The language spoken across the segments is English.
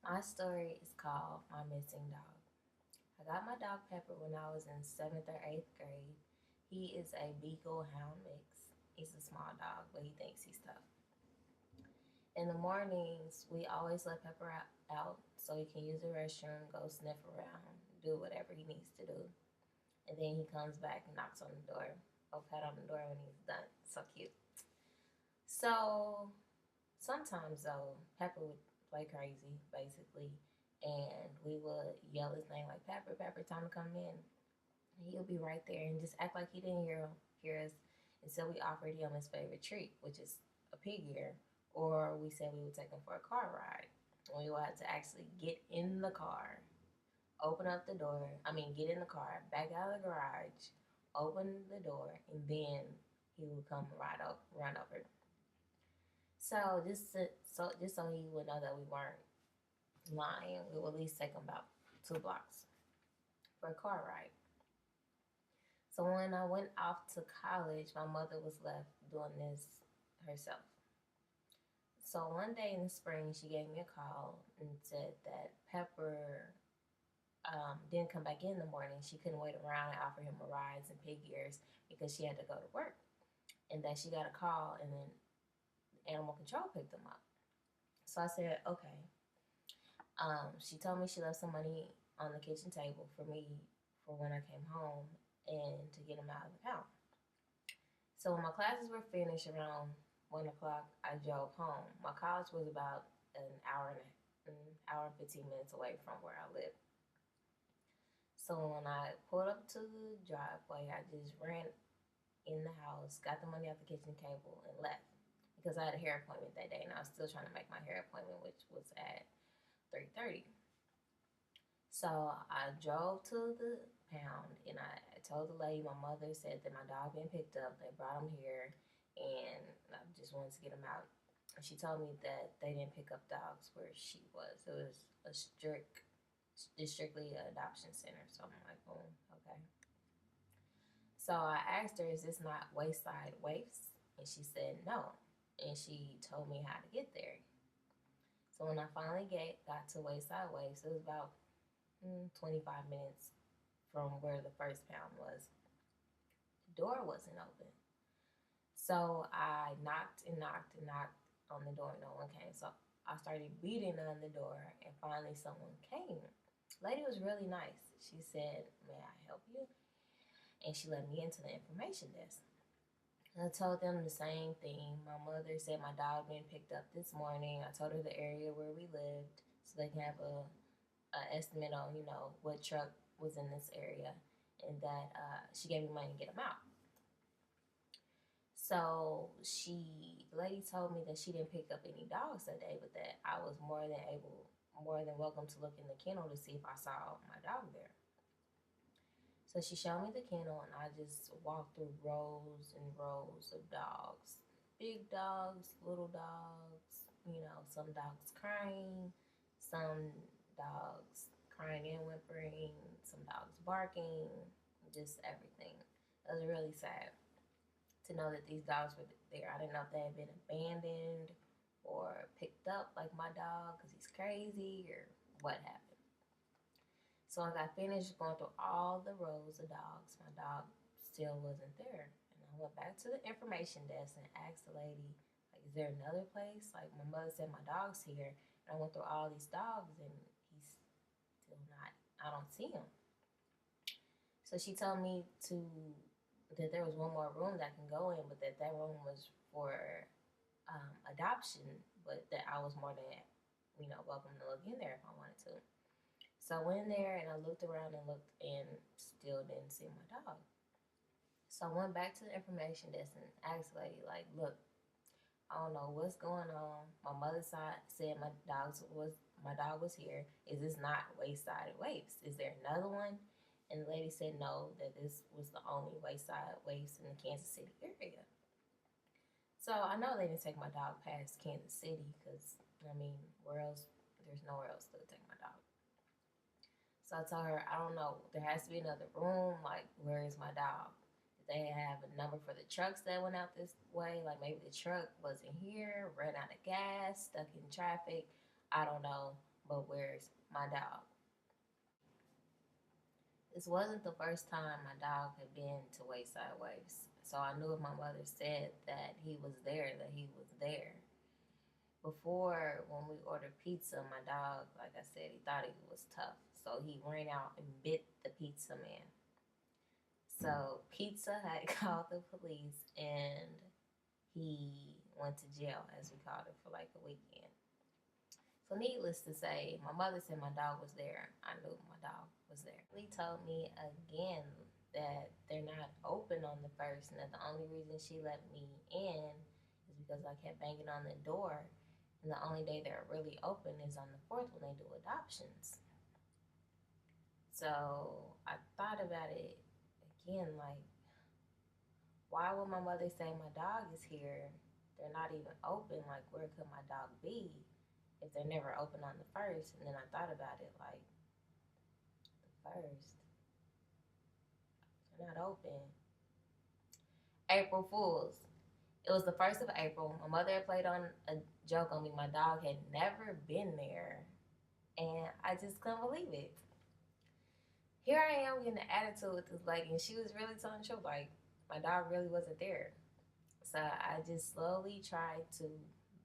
My story is called My Missing Dog. I got my dog Pepper when I was in 7th or 8th grade. He is a Beagle Hound mix. He's a small dog, but he thinks he's tough. In the mornings, we always let Pepper out so he can use the restroom, go sniff around, do whatever he needs to do. And then he comes back and knocks on the door, or pat on the door when he's done. So cute. So sometimes though, Pepper would play crazy, basically, and we would yell his name like Pepper, Pepper, time to come in. And he'll be right there and just act like he didn't hear us. And so we offered him his favorite treat, which is a pig ear, or we said we would take him for a car ride. And we would have to actually get in the car, open up the door. Get in the car, back out of the garage, open the door, and then he would come run over. So just so he would know that we weren't lying, we would at least take him about 2 blocks for a car ride. So when I went off to college, my mother was left doing this herself. So one day in the spring, she gave me a call and said that Pepper didn't come back in the morning. She couldn't wait around and offer him a rides and pig ears because she had to go to work. And that she got a call, and then animal control picked him up. So I said, okay. She told me she left some money on the kitchen table for me for when I came home and to get him out of the pound. So when my classes were finished around 1 o'clock, I drove home. My college was about an hour and 15 minutes away from where I lived. So when I pulled up to the driveway, I just ran in the house, got the money off the kitchen table, and left because I had a hair appointment that day, and I was still trying to make my hair appointment, which was at 3:30. So I drove to the pound, and I told the lady my mother said that my dog been picked up. They brought him here, and I just wanted to get him out. And she told me that they didn't pick up dogs where she was. It was strictly an adoption center. So I'm like, oh, okay. So I asked her, is this not Wayside Waifs? And she said no. And she told me how to get there. So when I finally got to Wayside Waifs, it was about 25 minutes from where the first pound was. The door wasn't open. So I knocked and knocked and knocked on the door. No one came. So I started beating on the door, and finally someone came. The lady was really nice. She said, may I help you? And she let me into the information desk. I told them the same thing. My mother said my dog been picked up this morning. I told her the area where we lived so they can have a estimate on, what truck was in this area, and that she gave me money to get him out. So the lady told me that she didn't pick up any dogs that day, but that I was more than welcome to look in the kennel to see if I saw my dog there. So she showed me the kennel, and I just walked through rows and rows of dogs. Big dogs, little dogs, some dogs crying, some dogs crying and whimpering, some dogs barking, just everything. It was really sad to know that these dogs were there. I didn't know if they had been abandoned or picked up like my dog because he's crazy or what happened. So I got finished going through all the rows of dogs. My dog still wasn't there. And I went back to the information desk and asked the lady, like, is there another place? Like, my mother said my dog's here. And I went through all these dogs, and he's still not, I don't see him. So she told me that there was one more room that I can go in, but that room was for adoption, but that I was more than, welcome to look in there if I wanted to. So I went in there and I looked around and looked and still didn't see my dog. So I went back to the information desk and asked the lady, like, look, I don't know what's going on. My mother said my dog was here. Is this not Wayside Waifs? Is there another one? And the lady said no, that this was the only Wayside Waifs in the Kansas City area. So I know they didn't take my dog past Kansas City because, where else? There's nowhere else to take my dog. So I told her, I don't know, there has to be another room. Like, where is my dog? Did they have a number for the trucks that went out this way? Like, maybe the truck wasn't here, ran out of gas, stuck in traffic. I don't know. but where's my dog? This wasn't the first time my dog had been to Wayside Waves, so I knew if my mother said that he was there, that he was there. Before, when we ordered pizza, my dog, like I said, he thought he was tough, so he ran out and bit the pizza man. So Pizza had called the police, and he went to jail, as we called it, for like a weekend. So needless to say, my mother said my dog was there. I knew my dog was there. He told me again that they're not open on the first, and that the only reason she let me in is because I kept banging on the door, and the only day they're really open is on the fourth when they do adoptions. So I thought about it again, like, why would my mother say my dog is here? They're not even open. Like, where could my dog be if they're never open on the first? And then I thought about it, like, the first, they're not open. April Fools. It was the 1st of April. My mother had played on a joke on me. My dog had never been there. And I just couldn't believe it. Here I am getting an attitude with this lady, and she was really telling the truth. Like, my dog really wasn't there. So I just slowly tried to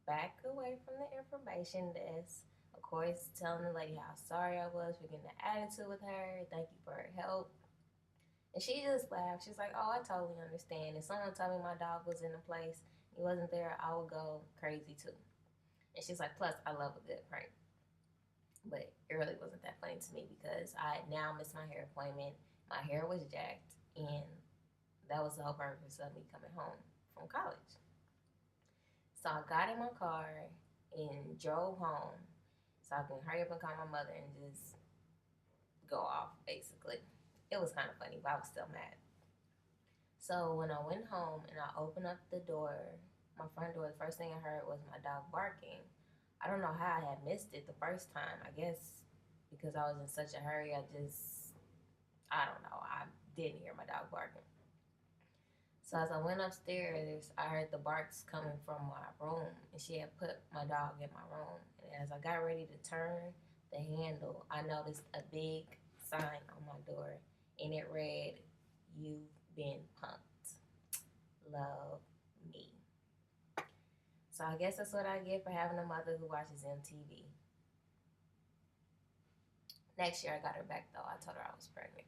back away from the information desk. Of course, telling the lady how sorry I was for getting an attitude with her. Thank you for her help. And she just laughed. She's like, oh, I totally understand. If someone told me my dog was in a place, he wasn't there, I would go crazy too. And she's like, plus, I love a good prank. But it really wasn't that funny to me because I now missed my hair appointment. My hair was jacked, and that was the whole purpose of me coming home from college. So I got in my car and drove home so I can hurry up and call my mother and just go off, basically. It was kind of funny, but I was still mad. So when I went home and I opened up the door, my front door, the first thing I heard was my dog barking. I don't know how I had missed it the first time. I guess because I was in such a hurry, I don't know, I didn't hear my dog barking. So as I went upstairs, I heard the barks coming from my room, and she had put my dog in my room. And as I got ready to turn the handle, I noticed a big sign on my door, and it read, "You've been punked. Love me." So I guess that's what I get for having a mother who watches MTV. Next year I got her back though. I told her I was pregnant.